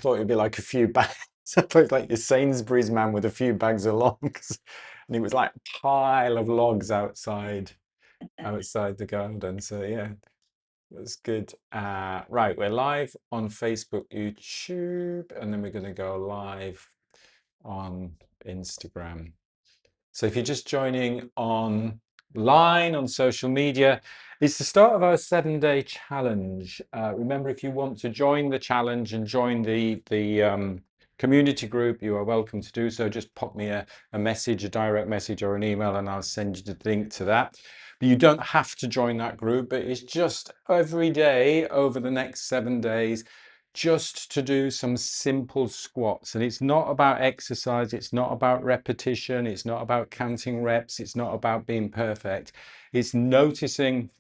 thought it'd be like a few bags. I thought like your Sainsbury's man with a few bags of logs, and it was like a pile of logs outside the garden. So yeah, it was good. Right, we're live on Facebook, YouTube, and then we're going to go live on Instagram. So if you're just joining online on social media, it's the start of our 7-day challenge. Remember, if you want to join the challenge and join the community group, you are welcome to do so. Just pop me a message, a direct message or an email, and I'll send you the link to that. But you don't have to join that group, but it's just every day over the next 7 days, just to do some simple squats. And it's not about exercise, it's not about repetition, it's not about counting reps, it's not about being perfect. It's noticing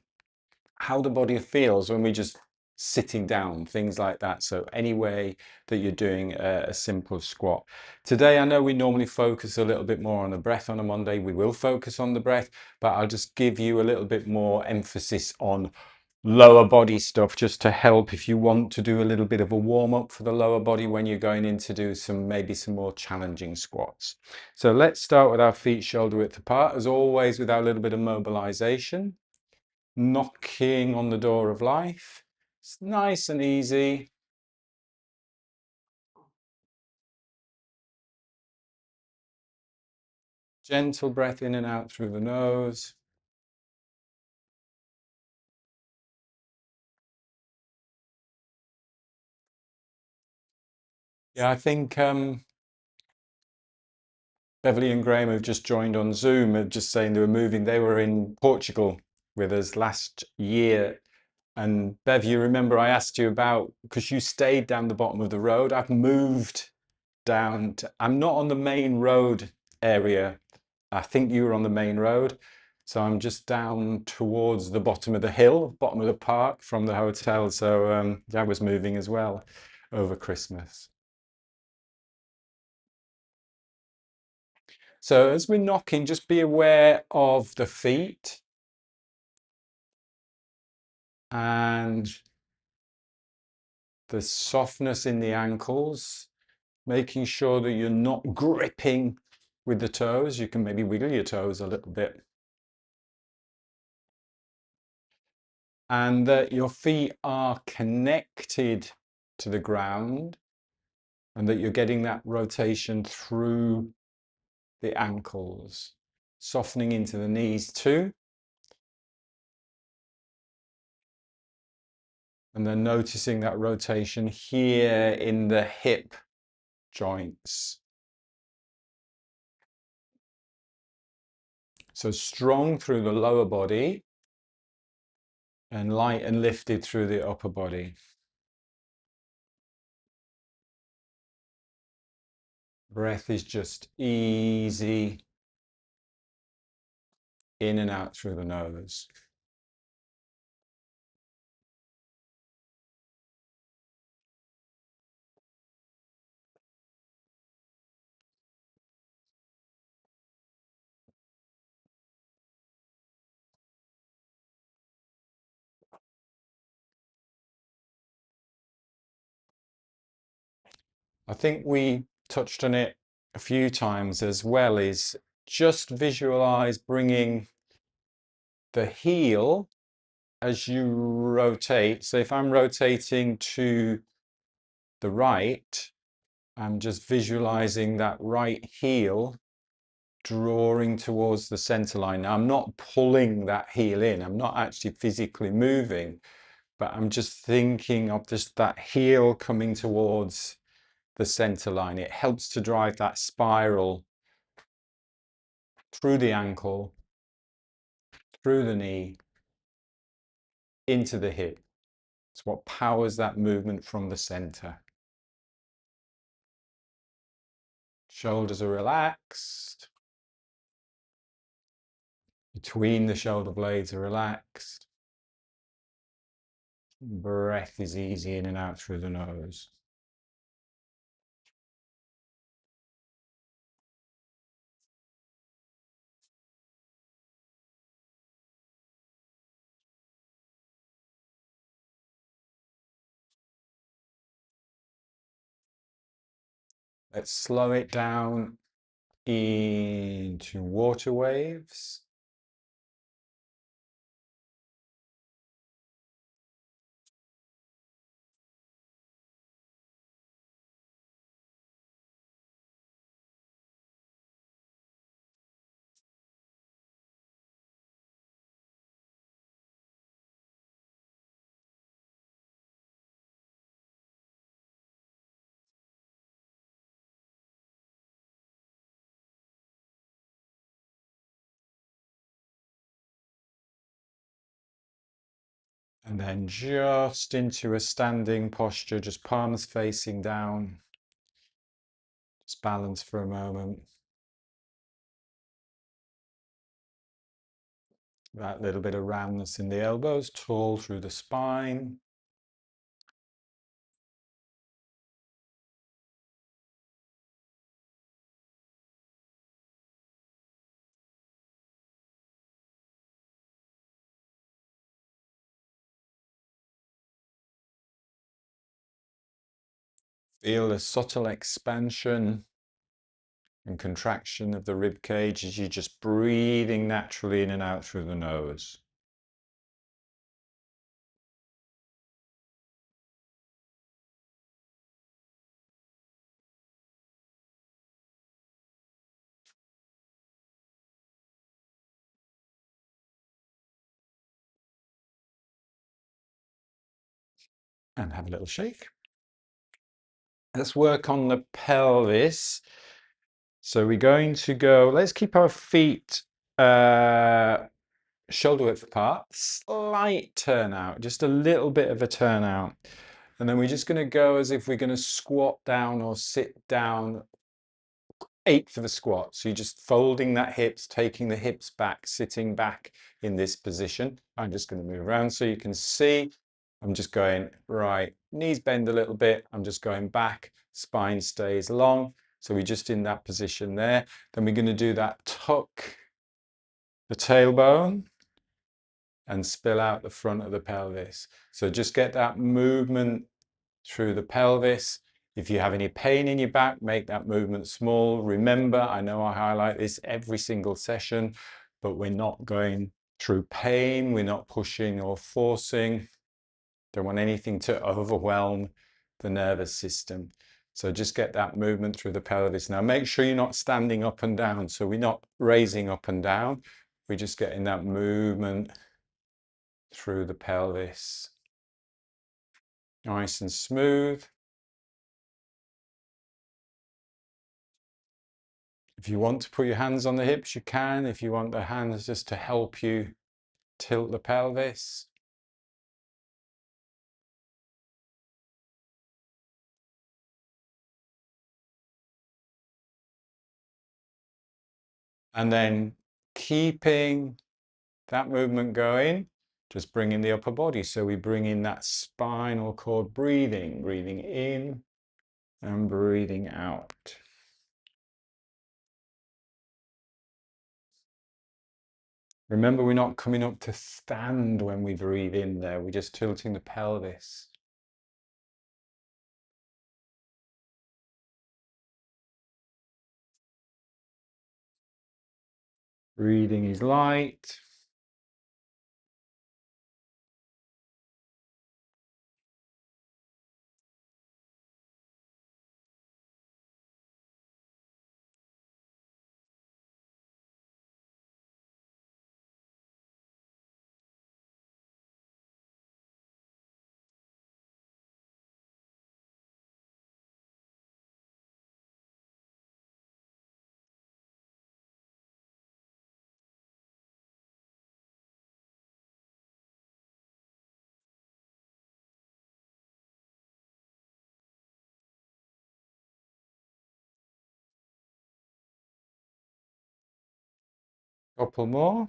how the body feels when we just sitting down, things like that. So any way that you're doing a simple squat. Today, I know we normally focus a little bit more on the breath on a Monday. We will focus on the breath, but I'll just give you a little bit more emphasis on lower body stuff just to help if you want to do a little bit of a warm up for the lower body when you're going in to do maybe some more challenging squats. So let's start with our feet shoulder width apart, as always, with our little bit of mobilization, knocking on the door of life. It's nice and easy. Gentle breath in and out through the nose. Yeah, I think Beverly and Graham have just joined on Zoom, just saying they were moving. They were in Portugal with us last year. And Bev, you remember I asked you about, because you stayed down the bottom of the road. I've moved down to, I'm not on the main road area. I think you were on the main road. So I'm just down towards the bottom of the hill, bottom of the park from the hotel. So I was moving as well over Christmas. So as we're knocking, just be aware of the feet and the softness in the ankles, making sure that you're not gripping with the toes. You can maybe wiggle your toes a little bit. And that your feet are connected to the ground and that you're getting that rotation through the ankles, softening into the knees too. And then noticing that rotation here in the hip joints. So strong through the lower body and light and lifted through the upper body. Breath is just easy in and out through the nose. I think we touched on it a few times as well, is just visualize bringing the heel as you rotate. So if I'm rotating to the right, I'm just visualizing that right heel drawing towards the center line. Now, I'm not pulling that heel in. I'm not actually physically moving, but I'm just thinking of just that heel coming towards the center line. It helps to drive that spiral through the ankle, through the knee, into the hip. It's what powers that movement from the center. Shoulders are relaxed. Between the shoulder blades are relaxed. Breath is easy in and out through the nose. Let's slow it down into water waves. And then just into a standing posture, just palms facing down. Just balance for a moment. That little bit of roundness in the elbows, tall through the spine. Feel a subtle expansion and contraction of the rib cage as you're just breathing naturally in and out through the nose. And have a little shake. Let's work on the pelvis. So we're going to go, let's keep our feet shoulder width apart, slight turnout, just a little bit of a turnout. And then we're just going to go as if we're going to squat down or sit down, 8 for the squat. So you're just folding that hips, taking the hips back, sitting back in this position. I'm just going to move around so you can see. I'm just going right, knees bend a little bit. I'm just going back, spine stays long. So we're just in that position there. Then we're going to do that tuck the tailbone and spill out the front of the pelvis. So just get that movement through the pelvis. If you have any pain in your back, make that movement small. Remember, I know I highlight this every single session, but we're not going through pain. We're not pushing or forcing. Don't want anything to overwhelm the nervous system. So just get that movement through the pelvis. Now make sure you're not standing up and down. So we're not raising up and down. We're just getting that movement through the pelvis. Nice and smooth. If you want to put your hands on the hips, you can. If you want the hands just to help you tilt the pelvis. And then keeping that movement going, just bringing the upper body. So we bring in that spinal cord breathing, breathing in and breathing out. Remember, we're not coming up to stand when we breathe in there. We're just tilting the pelvis. Breathing is light. Couple more.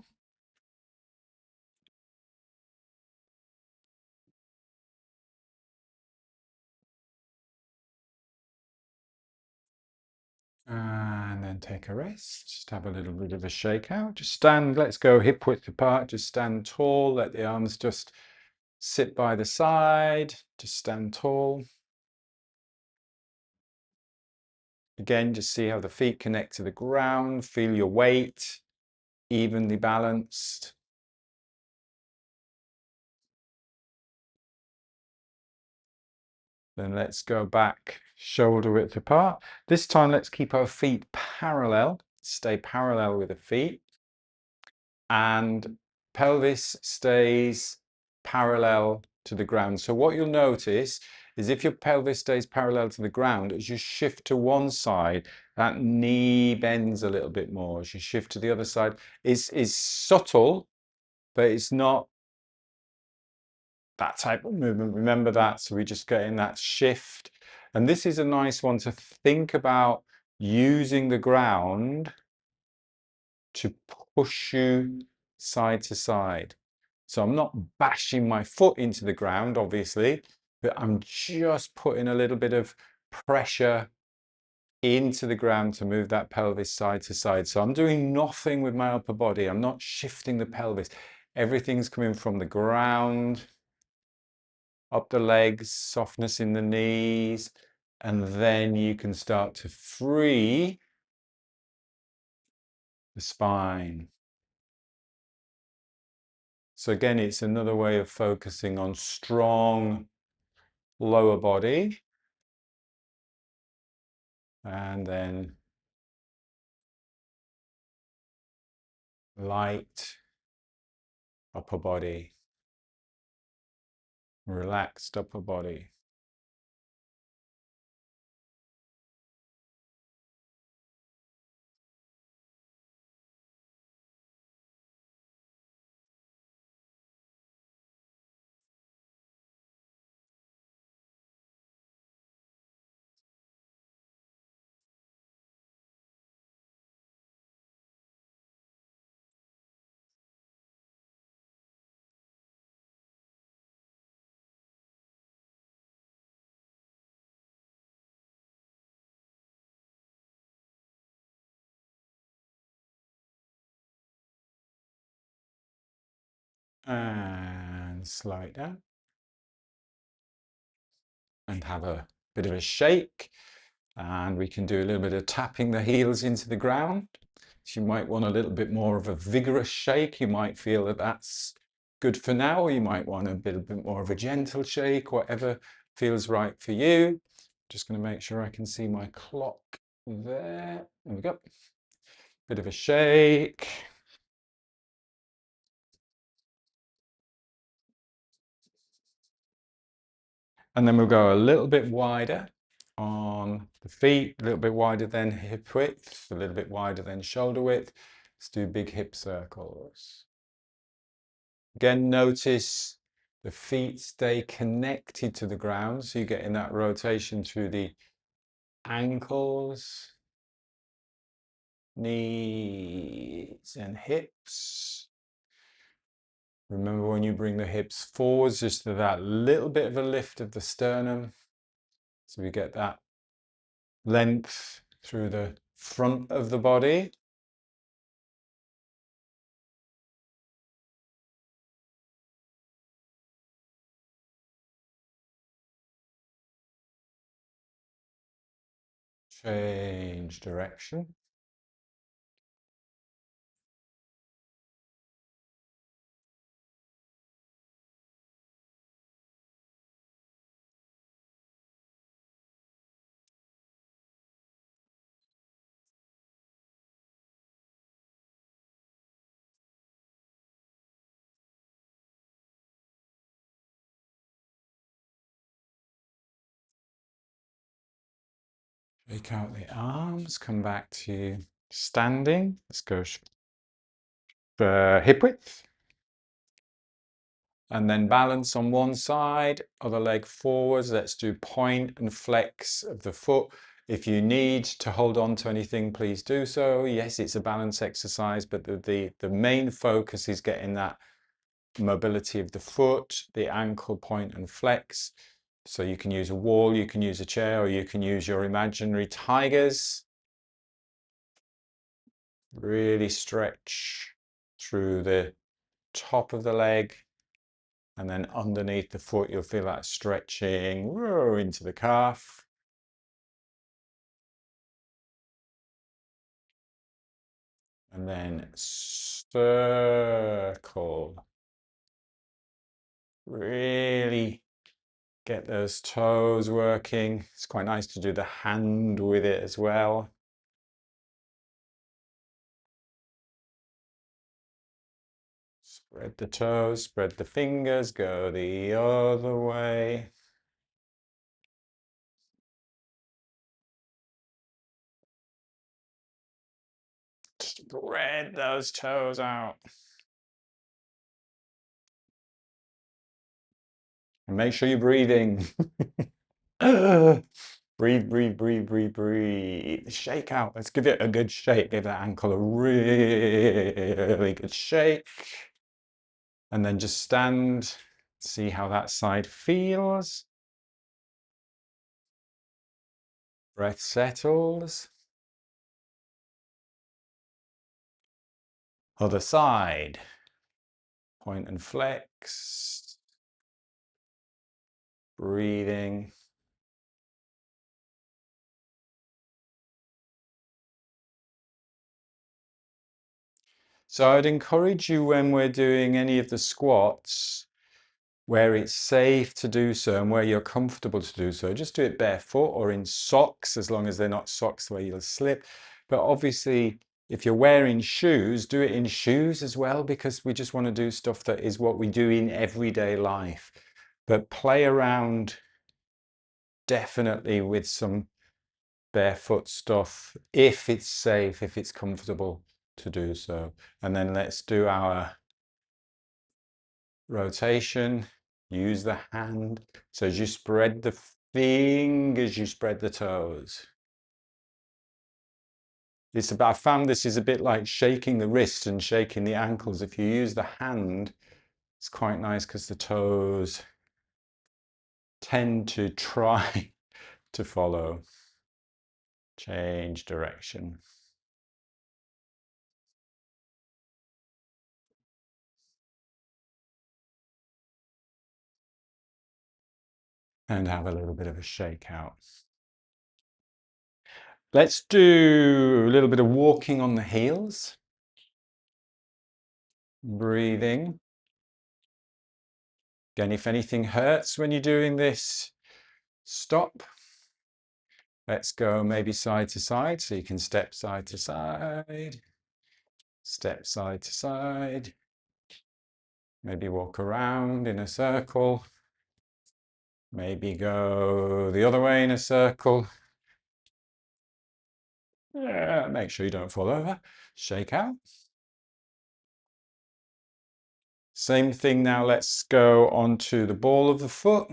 And then take a rest. Just have a little bit of a shake out. Just stand, let's go hip width apart. Just stand tall. Let the arms just sit by the side. Just stand tall. Again, just see how the feet connect to the ground. Feel your weight evenly balanced. Then let's go back shoulder width apart. This time, let's keep our feet parallel. Stay parallel with the feet. And pelvis stays parallel to the ground. So what you'll notice is if your pelvis stays parallel to the ground, as you shift to one side, that knee bends a little bit more. As you shift to the other side, is subtle, but it's not that type of movement. Remember that. So we just get in that shift. And this is a nice one to think about using the ground to push you side to side. So I'm not bashing my foot into the ground, obviously, but I'm just putting a little bit of pressure into the ground to move that pelvis side to side. So I'm doing nothing with my upper body. I'm not shifting the pelvis. Everything's coming from the ground, up the legs, softness in the knees, and then you can start to free the spine. So again, it's another way of focusing on strong lower body and then light upper body, relaxed upper body. And slide down and have a bit of a shake. And we can do a little bit of tapping the heels into the ground. So you might want a little bit more of a vigorous shake. You might feel that that's good for now, or you might want a bit more of a gentle shake, whatever feels right for you. Just going to make sure I can see my clock there. There we go. Bit of a shake. And then we'll go a little bit wider on the feet, a little bit wider than hip width, a little bit wider than shoulder width. Let's do big hip circles. Again, notice the feet stay connected to the ground, so you get in that rotation through the ankles, knees, and hips. Remember when you bring the hips forwards, just to that little bit of a lift of the sternum, so we get that length through the front of the body. Change direction. Shake out the arms, come back to standing. Let's go for hip width. And then balance on one side, other leg forwards. Let's do point and flex of the foot. If you need to hold on to anything, please do so. Yes, it's a balance exercise, but the main focus is getting that mobility of the foot, the ankle point and flex. So you can use a wall, you can use a chair, or you can use your imaginary tigers. Really stretch through the top of the leg. And then underneath the foot, you'll feel that stretching into the calf. and then circle. Really get those toes working. It's quite nice to do the hand with it as well. Spread the toes, spread the fingers, go the other way. Spread those toes out. And make sure you're breathing. Breathe, breathe, breathe, breathe, breathe. Shake out. Let's give it a good shake. Give that ankle a really good shake. And then just stand. See how that side feels. Breath settles. Other side. Point and flex. Breathing. So I'd encourage you when we're doing any of the squats, where it's safe to do so and where you're comfortable to do so, just do it barefoot or in socks, as long as they're not socks where you'll slip. But obviously, if you're wearing shoes, do it in shoes as well, because we just want to do stuff that is what we do in everyday life. But play around definitely with some barefoot stuff if it's safe, if it's comfortable to do so. And then let's do our rotation. Use the hand. So as you spread the fingers, you spread the toes. It's about, I found this is a bit like shaking the wrists and shaking the ankles. If you use the hand, it's quite nice because the toes tend to try to follow. Change direction. And have a little bit of a shake out. Let's do a little bit of walking on the heels. Breathing. Again, if anything hurts when you're doing this, stop. Let's go maybe side to side. So you can step side to side, step side to side. Maybe walk around in a circle. Maybe go the other way in a circle. Yeah, make sure you don't fall over. Shake out. Same thing now, let's go onto the ball of the foot.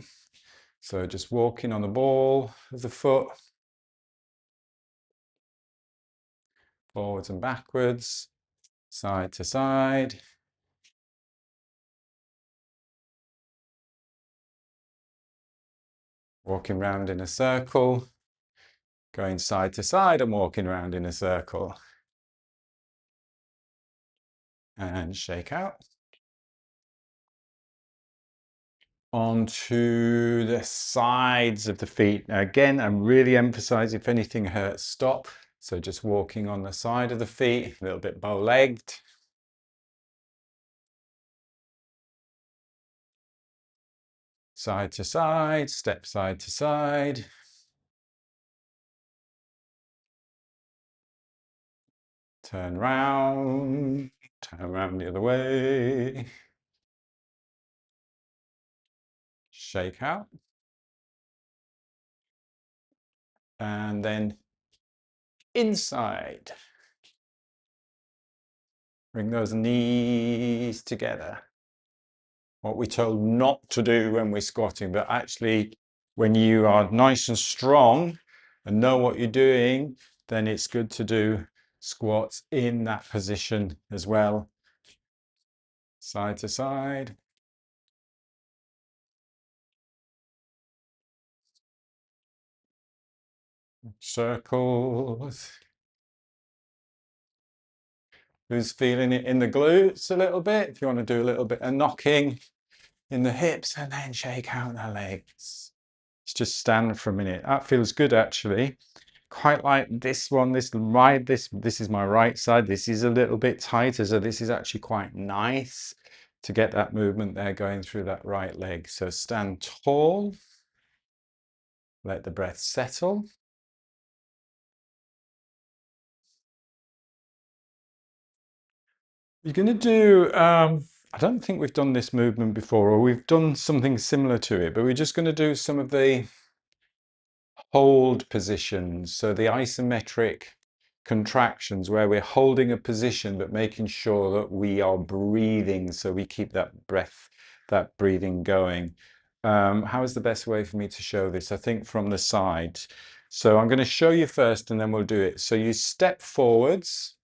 So just walking on the ball of the foot. Forwards and backwards, side to side. Walking round in a circle. Going side to side and walking around in a circle. And shake out. Onto the sides of the feet. Now again, I'm really emphasizing if anything hurts, stop. So just walking on the side of the feet, a little bit bow-legged. Side to side, step side to side. Turn round the other way. Shake out. And then inside. Bring those knees together. What we're told not to do when we're squatting, but actually when you are nice and strong and know what you're doing, then it's good to do squats in that position as well. Side to side. Circles. Who's feeling it in the glutes a little bit? If you want to do a little bit of knocking in the hips and then shake out the legs. Let's just stand for a minute. That feels good actually. quite like this one. This is my right side. This is a little bit tighter, so this is actually quite nice to get that movement there going through that right leg. So stand tall, let the breath settle. You're going to do, I don't think we've done this movement before, or we've done something similar to it, but we're just going to do some of the hold positions. So the isometric contractions where we're holding a position, but making sure that we are breathing. So we keep that breath, that breathing going. How is the best way for me to show this? I think from the side. So I'm going to show you first and then we'll do it. So you step forwards.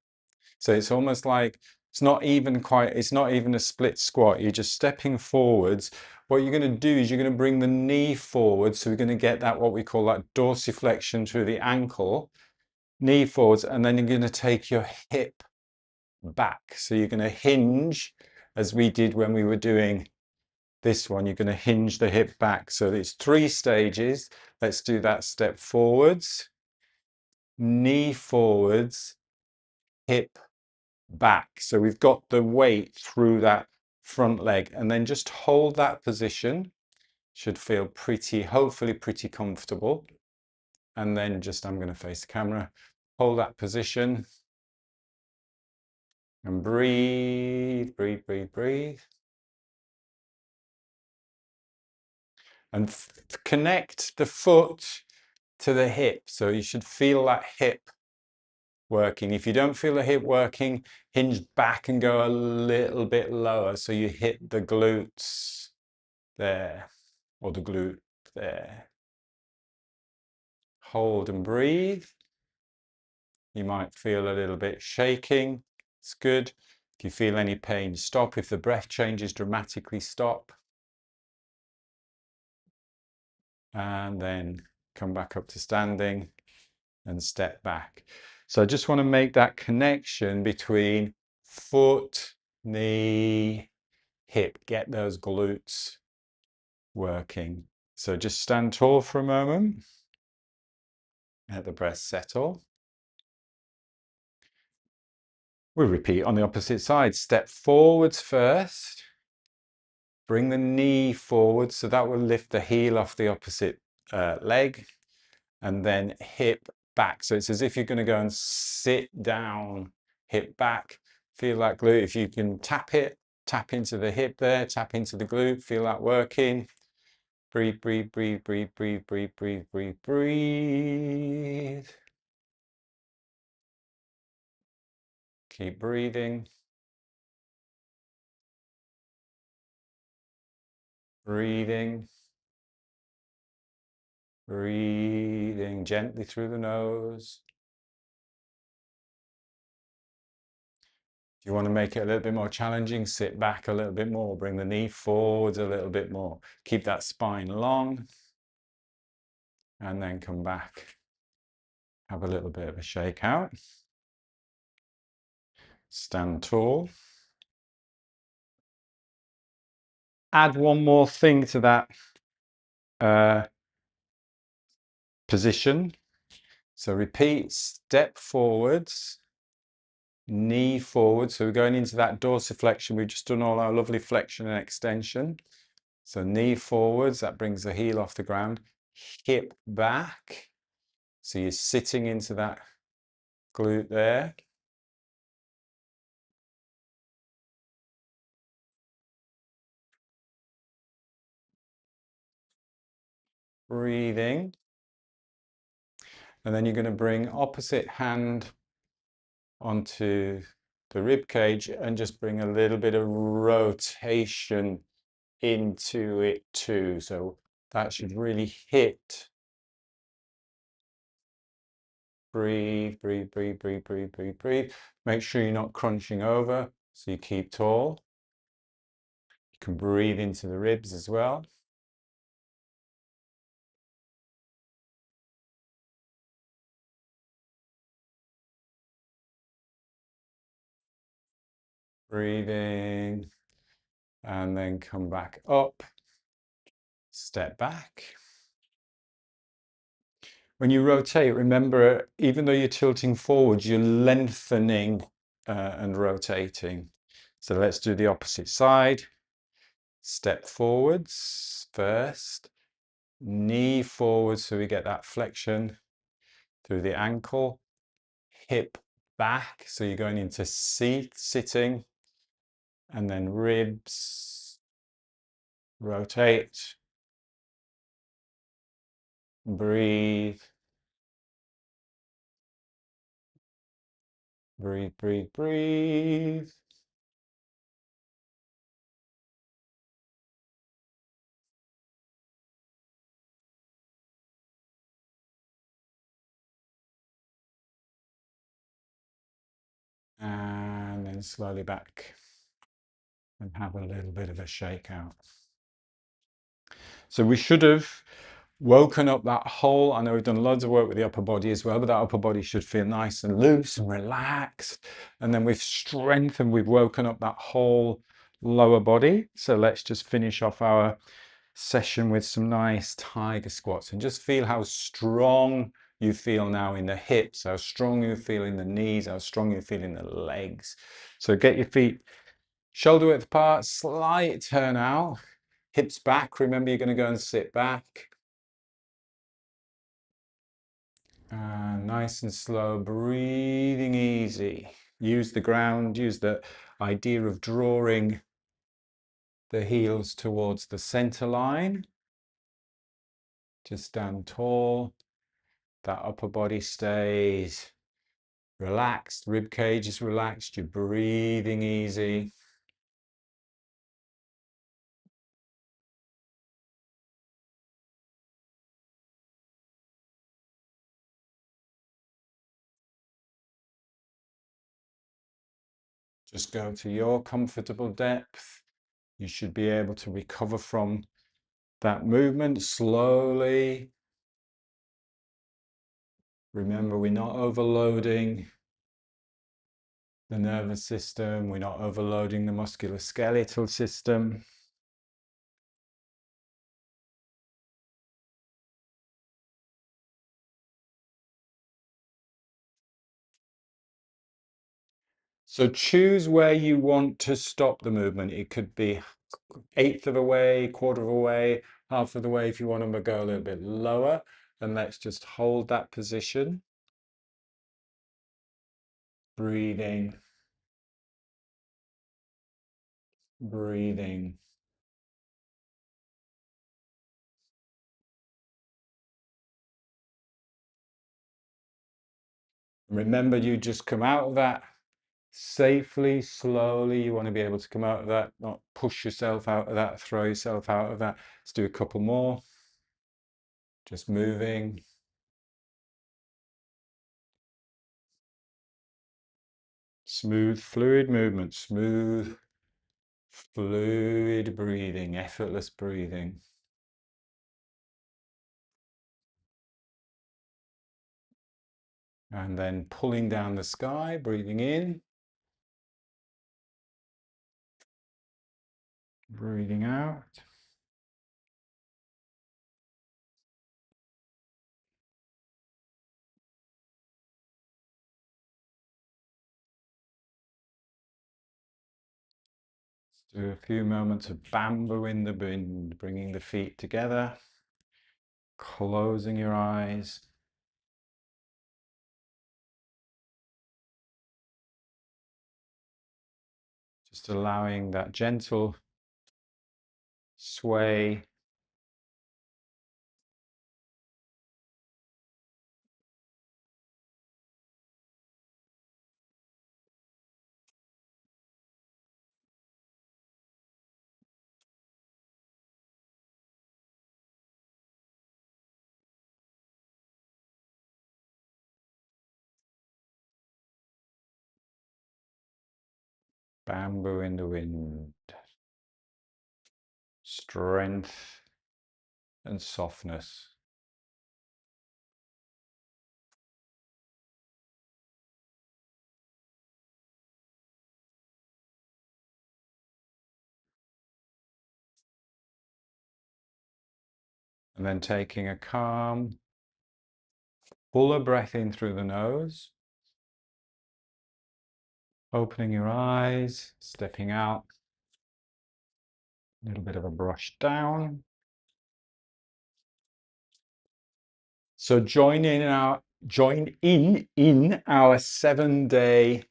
So it's almost like it's not even a split squat. You're just stepping forwards. What you're going to do is you're going to bring the knee forward. So we're going to get that, what we call that dorsiflexion through the ankle, knee forwards, and then you're going to take your hip back. So you're going to hinge as we did when we were doing this one. You're going to hinge the hip back. So it's 3 stages. Let's do that. Step forwards, knee forwards, hip back. So we've got the weight through that front leg, and then just hold that position. Should feel pretty, hopefully pretty comfortable. And then just, I'm going to face the camera, hold that position and breathe, breathe, breathe, breathe. And connect the foot to the hip. So you should feel that hip working. If you don't feel the hip working, hinge back and go a little bit lower. So you hit the glutes there, or the glute there. Hold and breathe. You might feel a little bit shaking. It's good. If you feel any pain, stop. If the breath changes dramatically, stop. And then come back up to standing and step back. So I just want to make that connection between foot, knee, hip. Get those glutes working. So just stand tall for a moment. Let the breath settle. We'll repeat on the opposite side. Step forwards first. Bring the knee forward, so that will lift the heel off the opposite leg. And then hip back. So it's as if you're going to go and sit down, hip back. Feel that glute. If you can tap it, tap into the hip there, tap into the glute. Feel that working. Breathe, breathe, breathe, breathe, breathe, breathe, breathe, breathe, breathe. Keep breathing. Breathing. Breathing gently through the nose. If you want to make it a little bit more challenging, sit back a little bit more, bring the knee forwards a little bit more. Keep that spine long, and then come back. Have a little bit of a shake out. Stand tall. Add one more thing to that position. So repeat, step forwards, knee forward. So we're going into that dorsiflexion. We've just done all our lovely flexion and extension. So knee forwards, that brings the heel off the ground. Hip back. So you're sitting into that glute there. Breathing. And then you're going to bring opposite hand onto the rib cage and just bring a little bit of rotation into it too. So that should really hit. Breathe, breathe, breathe, breathe, breathe, breathe, breathe. Make sure you're not crunching over, so you keep tall. You can breathe into the ribs as well. Breathing, and then come back up. Step back. When you rotate, remember, even though you're tilting forwards, you're lengthening and rotating. So let's do the opposite side. Step forwards first, knee forward so we get that flexion through the ankle, hip back, so you're going into sitting, and then ribs, rotate, breathe, breathe, breathe, breathe. And then slowly back and have a little bit of a shakeout. So we should have woken up that whole, I know we've done loads of work with the upper body as well, but that upper body should feel nice and loose and relaxed. And then we've strengthened, we've woken up that whole lower body. So let's just finish off our session with some nice tiger squats and just feel how strong you feel now in the hips, how strong you feel in the knees, how strong you feel in the legs. So get your feet shoulder width apart, slight turn out, hips back. Remember, you're going to go and sit back. Nice and slow, breathing easy. Use the ground, use the idea of drawing the heels towards the center line. Just stand tall. That upper body stays relaxed, rib cage is relaxed, you're breathing easy. Just go to your comfortable depth. You should be able to recover from that movement slowly. Remember, we're not overloading the nervous system, we're not overloading the musculoskeletal system. So choose where you want to stop the movement. It could be eighth of a way, quarter of a way, half of the way if you want to go a little bit lower. And let's just hold that position. Breathing, breathing. Remember, you just come out of that safely, slowly. You want to be able to come out of that, not push yourself out of that, throw yourself out of that. Let's do a couple more. Just moving. Smooth, fluid movement, smooth, fluid breathing, effortless breathing. And then pulling down the sky, breathing in, breathing out. Let's do a few moments of bamboo in the wind, bringing the feet together, closing your eyes. Just allowing that gentle sway. Bamboo in the wind. Strength and softness. And then taking a calm, Pull a breath in through the nose, opening your eyes, stepping out, a little bit of a brush down. So join in our 7-day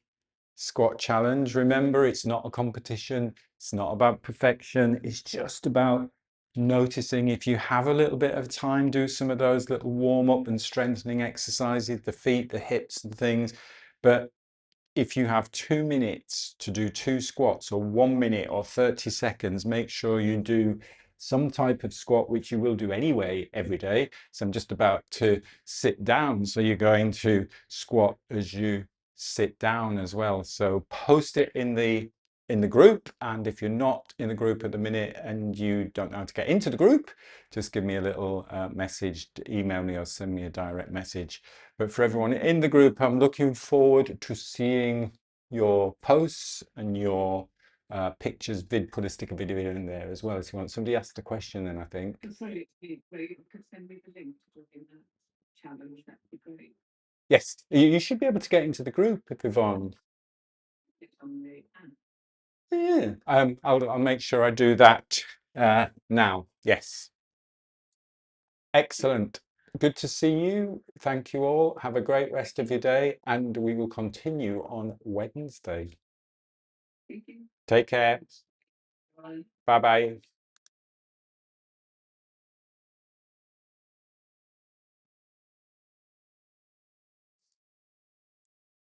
squat challenge. Remember, it's not a competition. It's not about perfection. It's just about noticing. If you have a little bit of time, do some of those little warm up and strengthening exercises, the feet, the hips and things. But if you have 2 minutes to do 2 squats, or 1 minute or 30 seconds, make sure you do some type of squat, which you will do anyway every day. So I'm just about to sit down. So you're going to squat as you sit down as well. So post it in the group. And if you're not in the group at the minute and you don't know how to get into the group, just give me a little message, email me or send me a direct message. But for everyone in the group, I'm looking forward to seeing your posts and your pictures. Put a sticker video in there as well if you want. Somebody asked a question then, I think. Sorry, where you could send me the link to join that challenge, that'd be great. Yes, you should be able to get into the group if Yvonne. It's on the app. Yeah, I'll make sure I do that now. Yes. Excellent. Good to see you. Thank you all. Have a great rest of your day, and we will continue on Wednesday. Thank you. Take care. Bye. Bye bye.